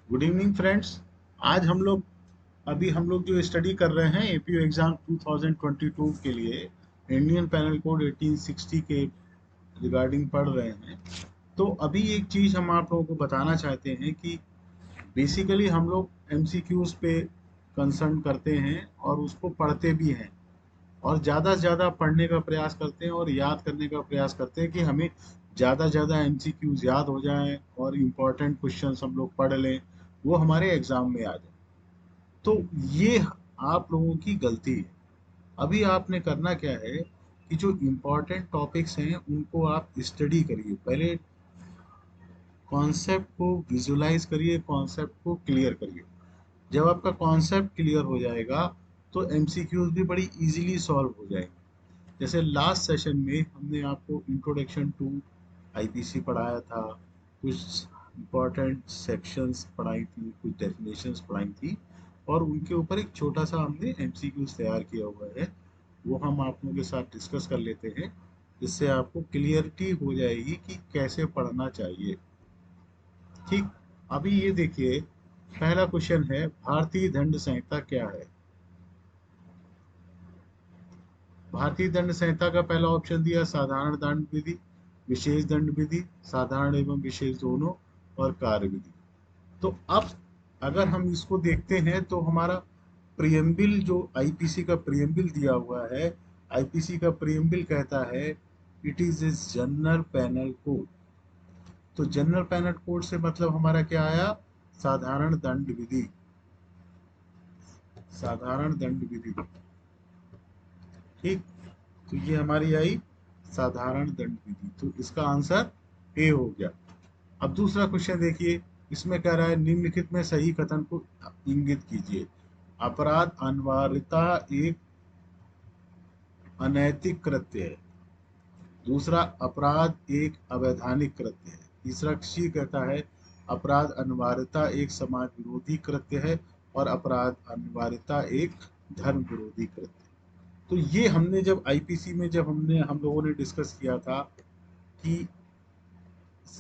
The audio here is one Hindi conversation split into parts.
Good evening friends. आज हम लोग जो स्टडी कर रहे हैं एपीयू एग्जाम 2022 के लिए इंडियन पैनल कोड 1860 के रिगार्डिंग पढ़ रहे हैं। तो अभी एक चीज़ हम आप लोगों को बताना चाहते हैं कि बेसिकली हम लोग एमसीक्यूज पे कंसर्न करते हैं और उसको पढ़ते भी हैं और ज़्यादा से ज़्यादा पढ़ने का प्रयास करते हैं और याद करने का प्रयास करते हैं कि हमें ज़्यादा से ज़्यादा एमसीक्यूज याद हो जाएं और इम्पोर्टेंट क्वेश्चंस हम लोग पढ़ लें, वो हमारे एग्जाम में आ जाए। तो ये आप लोगों की गलती है। अभी आपने करना क्या है कि जो इम्पोर्टेंट टॉपिक्स हैं उनको आप स्टडी करिए, पहले कॉन्सेप्ट को विजुलाइज करिए, कॉन्सेप्ट को क्लियर करिए। जब आपका कॉन्सेप्ट क्लियर हो जाएगा तो एमसीक्यूज भी बड़ी इजीली सॉल्व हो जाएंगे। जैसे लास्ट सेशन में हमने आपको इंट्रोडक्शन टू आईपीसी पढ़ाया था, कुछ इम्पोर्टेंट सेक्शंस पढ़ाई थी, कुछ डेफिनेशंस पढ़ाई थी और उनके ऊपर एक छोटा सा हमने एमसीक्यूज तैयार किया हुआ है। वो हम आप लोगों के साथ डिस्कस कर लेते हैं, जिससे आपको क्लियरिटी हो जाएगी कि कैसे पढ़ना चाहिए। ठीक। अभी ये देखिए, पहला क्वेश्चन है भारतीय दंड संहिता क्या है। भारतीय दंड संहिता का पहला ऑप्शन दिया साधारण दंड विधि, विशेष दंड विधि, साधारण एवं विशेष दोनों और कार्य विधि। तो अब अगर हम इसको देखते हैं तो हमारा प्रियम्बिल जो आईपीसी का प्रियम्बिल दिया हुआ है, आईपीसी का प्रियम्बिल कहता है it is a general panel code. तो जनरल पैनल कोड से मतलब हमारा क्या आया, साधारण दंड विधि, साधारण दंड विधि। ठीक। तो ये हमारी आई साधारण दंड विधि, तो इसका आंसर ए हो गया। अब दूसरा क्वेश्चन देखिए, इसमें कह रहा है निम्नलिखित में सही कथन को इंगित कीजिए। अपराध अनिवार्यता एक अनैतिक कृत्य है। दूसरा, अपराध एक अवैधानिक कृत्य है। तीसरा, सी कहता है अपराध अनिवार्यता एक समाज विरोधी कृत्य है और अपराध अनिवार्यता एक धर्म विरोधी कृत्य है। तो ये हमने जब आईपीसी में जब हम लोगों ने डिस्कस किया था कि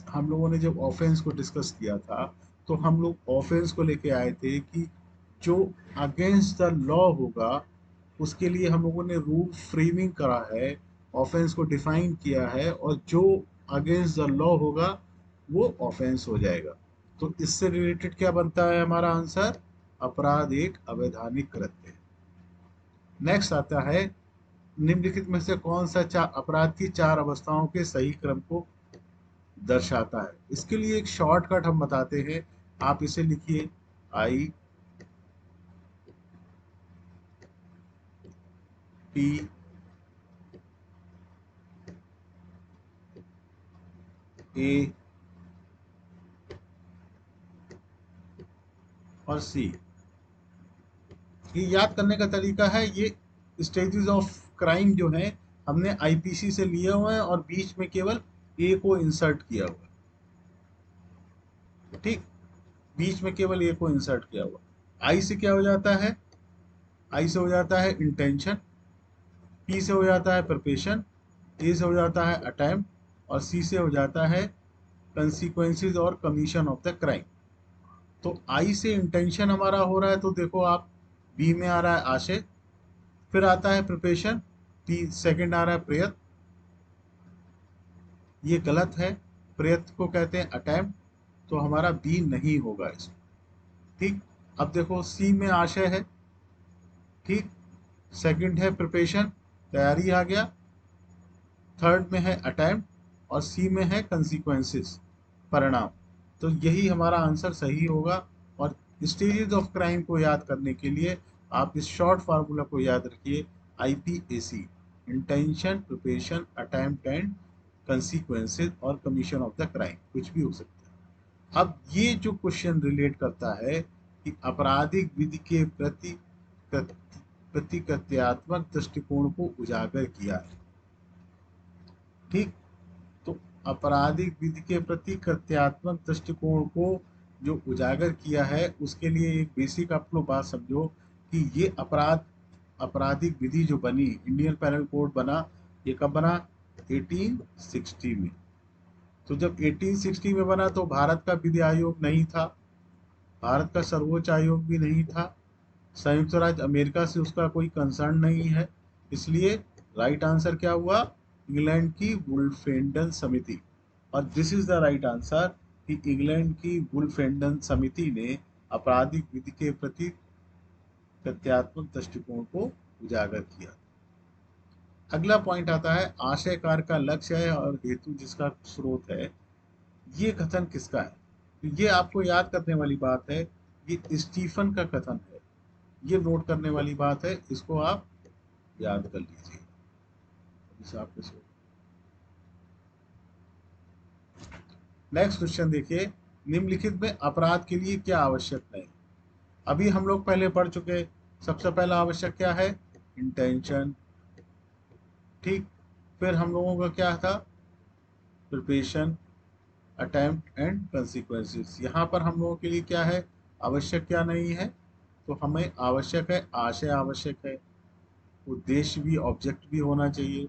हम लोगों ने जब ऑफेंस को डिस्कस किया था, तो हम लोग ऑफेंस को लेके आए थे कि जो अगेंस्ट द लॉ होगा उसके लिए हम लोगों ने रूल फ्रेमिंग करा है, ऑफेंस को डिफाइन किया है और जो अगेंस्ट द लॉ होगा वो ऑफेंस हो जाएगा। तो इससे रिलेटेड क्या बनता है हमारा आंसर, अपराध एक अवैधानिक कृत्य है। नेक्स्ट आता है निम्नलिखित में से कौन सा चार अपराध की चार अवस्थाओं के सही क्रम को दर्शाता है। इसके लिए एक शॉर्टकट हम बताते हैं, आप इसे लिखिए आई पी ए और सी। ये याद करने का तरीका है, ये स्टेजेस ऑफ क्राइम जो है हमने आईपीसी से लिए हुए हैं और बीच में केवल ए को इंसर्ट किया हुआ है। ठीक। बीच में केवल ए को इंसर्ट किया हुआ। आई से क्या हो जाता है, आई से हो जाता है इंटेंशन, पी से हो जाता है प्रिपरेशन, ए से हो जाता है अटेम्प्ट और सी से हो जाता है कंसिक्वेंसेज और कमीशन ऑफ द क्राइम। तो आई से इंटेंशन हमारा हो रहा है, तो देखो आप, बी में आ रहा है आशय, फिर आता है प्रिपरेशन, टी सेकंड आ रहा है प्रयत्न, ये गलत है, प्रयत्न को कहते हैं अटेम्प्ट, तो हमारा बी नहीं होगा इसमें। ठीक। अब देखो सी में आशय है, ठीक, सेकंड है प्रिपरेशन, तैयारी आ गया, थर्ड में है अटेम्प्ट और सी में है कंसिक्वेंसेस, परिणाम। तो यही हमारा आंसर सही होगा। और स्टेजेस ऑफ क्राइम को याद करने के लिए आप इस शॉर्ट फार्मूला को याद रखिए, IPAC, intention, preparation, attempt and consequences और कमीशन ऑफ द क्राइम, कुछ भी हो सकता है। अब ये जो क्वेश्चन रिलेट करता है कि आपराधिक विधि के प्रति प्रतिकृत्यात्मक दृष्टिकोण को उजागर किया है। ठीक। तो आपराधिक विधि के प्रति कृत्यात्मक दृष्टिकोण को जो उजागर किया है उसके लिए एक बेसिक आप लोग बात समझो कि ये आपराधिक विधि जो बनी, इंडियन पैनल कोड बना, ये कब बना, 1860 में। तो जब 1860 में बना तो भारत का विधि आयोग नहीं था, भारत का सर्वोच्च आयोग भी नहीं था, संयुक्त राज्य अमेरिका से उसका कोई कंसर्न नहीं है, इसलिए राइट आंसर क्या हुआ, इंग्लैंड की वुल्फेंडन समिति। और this is the right answer कि इंग्लैंड की वुल्फेंडन समिति ने आपराधिक विधि के प्रति तथ्यात्मक दृष्टिकोण को उजागर किया। अगला पॉइंट आता है आशयकार का लक्ष्य है और हेतु जिसका स्रोत है, ये कथन किसका है? तो ये आपको याद करने वाली बात है, ये स्टीफन का कथन है, ये नोट करने वाली बात है, इसको आप याद कर लीजिए। नेक्स्ट क्वेश्चन देखिए, निम्नलिखित में अपराध के लिए क्या आवश्यक नहीं? अभी हम लोग पहले पढ़ चुके, सबसे पहला आवश्यक क्या है, इंटेंशन, ठीक। फिर हम लोगों का क्या था, प्रिपरेशन, अटेम्प्ट एंड कंसिक्वेंसेस। यहाँ पर हम लोगों के लिए क्या है, आवश्यक क्या नहीं है? तो हमें आवश्यक है आशय आवश्यक है, उद्देश्य भी, ऑब्जेक्ट भी होना चाहिए,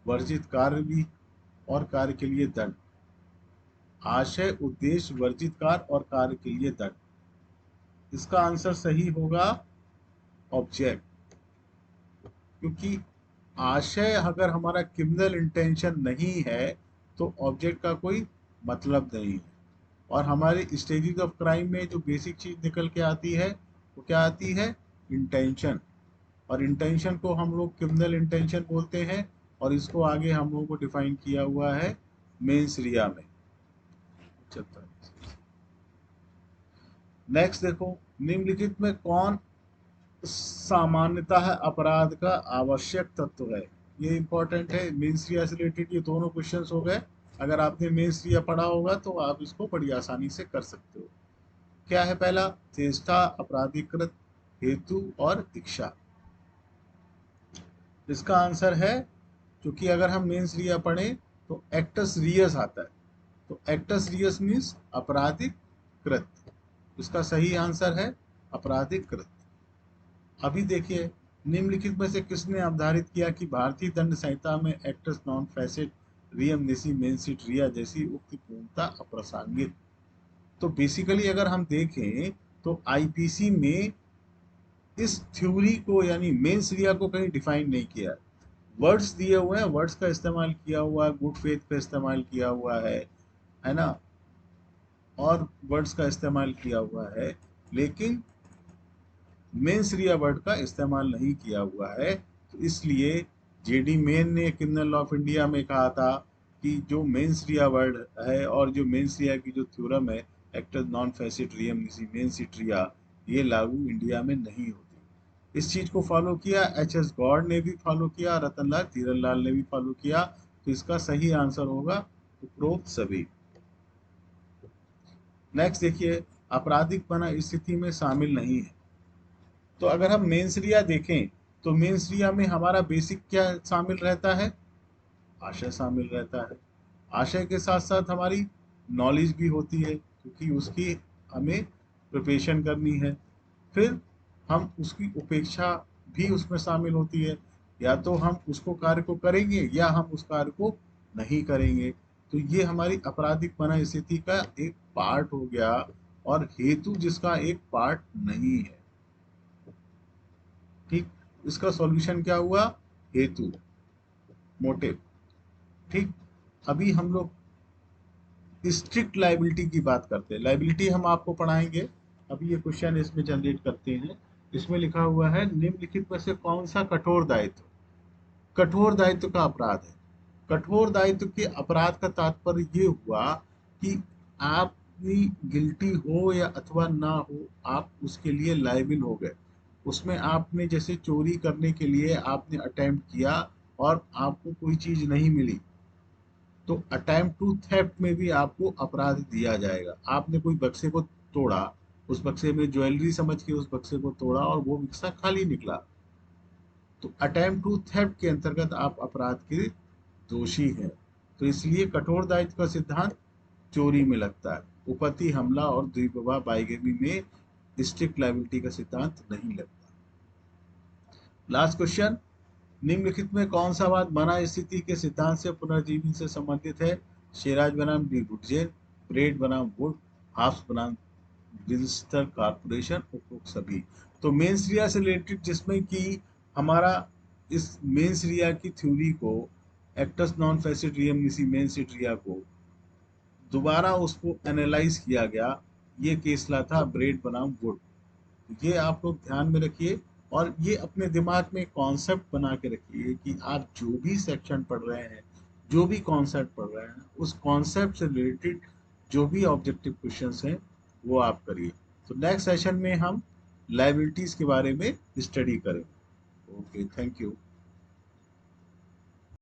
वर्जित कार्य भी, और कार्य के लिए दंड। आशय, उद्देश्य, वर्जित कार्य और कार्य के लिए दंड। इसका आंसर सही होगा ऑब्जेक्ट, क्योंकि आशय अगर हमारा क्रिमिनल इंटेंशन नहीं है तो ऑब्जेक्ट का कोई मतलब नहीं है। और हमारे स्टेजेस ऑफ क्राइम में जो बेसिक चीज निकल के आती है वो क्या आती है, इंटेंशन। और इंटेंशन को हम लोग क्रिमिनल इंटेंशन बोलते हैं, और इसको आगे हम लोगों को डिफाइन किया हुआ है मेंस रिया में। नेक्स्ट देखो, निम्नलिखित में कौन सामान्यतः अपराध का आवश्यक तत्व है? ये इंपॉर्टेंट है, मेंस रिया से रिलेटेड ये दोनों क्वेश्चंस हो गए। अगर आपने मेंस रिया पढ़ा होगा तो आप इसको बड़ी आसानी से कर सकते हो। क्या है पहला, चेष्टा, अपराधीकृत, हेतु और इच्छा। इसका आंसर है, क्योंकि अगर हम मेंस रिया पढ़ें तो एक्टस रियस आता है, तो एक्टस रियस मीन्स आपराधिक कृत। इसका सही आंसर है आपराधिक कृत। अभी देखिए, निम्नलिखित में से किसने अवधारित किया कि भारतीय दंड संहिता में एक्टस नॉन फैसेट रियम नेसी मेंसिट रिया जैसी उक्ति पूर्णता अप्रासंगिक? तो बेसिकली अगर हम देखें तो आईपीसी में इस थ्योरी को यानी मेंस रिया को कहीं डिफाइन नहीं किया। वर्ड्स दिए हुए हैं, वर्ड्स का इस्तेमाल किया हुआ है, गुड फेथ का इस्तेमाल किया हुआ है ना, और वर्ड्स का इस्तेमाल किया हुआ है, लेकिन मेंस रिया वर्ड का इस्तेमाल नहीं किया हुआ है। तो इसलिए जेडी मेन ने क्रिमिनल लॉ ऑफ इंडिया में कहा था कि जो मेंस रिया वर्ड है और जो मेंस रिया की जो थ्योरम है, एक्टर नॉन फैसिट रियम मेंसिट रिया, ये लागू इंडिया में नहीं होती। इस चीज को फॉलो किया एच एस गौड़ ने भी फॉलो किया, रतनलाल तीरनलाल ने भी फॉलो किया। तो इसका सही आंसर होगा उपरोक्त सभी। नेक्स्ट देखिए, आपराधिक बना स्थिति में शामिल नहीं है। तो अगर हम मेंसरिया देखें तो मेंसरिया में हमारा बेसिक क्या शामिल रहता है, आशय शामिल रहता है। आशय के साथ साथ हमारी नॉलेज भी होती है, क्योंकि उसकी हमें प्रिपरेशन करनी है। फिर हम उसकी उपेक्षा भी उसमें शामिल होती है, या तो हम उसको कार्य को करेंगे या हम उस कार्य को नहीं करेंगे। तो ये हमारी आपराधिक बना स्थिति का एक पार्ट हो गया, और हेतु जिसका एक पार्ट नहीं है। ठीक, इसका सॉल्यूशन क्या हुआ, हेतु, मोटिव। ठीक, अभी हम लोग स्ट्रिक्ट लाइबिलिटी की बात करते हैं। लाइबिलिटी हम आपको पढ़ाएंगे, अभी ये क्वेश्चन इसमें जनरेट करते हैं। इसमें लिखा हुआ है निम्नलिखित में से कौन सा कठोर दायित्व, कठोर दायित्व का अपराध है? कठोर दायित्व के अपराध का तात्पर्य ये हुआ कि आप गिल्टी हो या अथवा ना हो, आप उसके लिए लायबिल हो गए। उसमें आपने जैसे चोरी करने के लिए आपने अटेम्प्ट किया और आपको कोई चीज नहीं मिली, तो अटेम्प्ट टू थेफ्ट में भी आपको अपराध दिया जाएगा। आपने कोई बक्से को तोड़ा, उस बक्से में ज्वेलरी समझ के उस बक्से को तोड़ा और वो बक्सा खाली निकला, तो अटेम्प्ट टू थेफ्ट के अंतर्गत आप अपराध के दोषी हैं। तो इसलिए कठोर दायित्व का सिद्धांत चोरी में लगता है, उपपत्ति, हमला और द्विविवाह बाइगेमी में स्ट्रिक्ट लायबिलिटी का सिद्धांत नहीं लगता। लास्ट क्वेश्चन, निम्नलिखित में कौन सा बात बना स्थिति के सिद्धांत से पुनर्जीवन से संबंधित है? शेराज बनाम डी गुडजेन, ब्रेड बनाम वुड, हाफ्स बनाम विंस्टर कॉर्पोरेशन, उपभोग सभी। तो मेंस रिया से रिलेटेड जिसमें कि हमारा इस मेंस रिया की थ्योरी को, एक्टस नॉन फेसिड रियम इसी मेंस रिया को दोबारा उसको एनालाइज किया गया। ये केस ला था ब्रेड बनाम वुड। ये आप लोग ध्यान में रखिए और ये अपने दिमाग में कॉन्सेप्ट बना के रखिए कि आप जो भी सेक्शन पढ़ रहे हैं, जो भी कॉन्सेप्ट पढ़ रहे हैं, उस कॉन्सेप्ट से रिलेटेड जो भी ऑब्जेक्टिव क्वेश्चंस हैं वो आप करिए। तो नेक्स्ट सेशन में हम लायबिलिटीज के बारे में स्टडी करेंगे। Okay, thank you.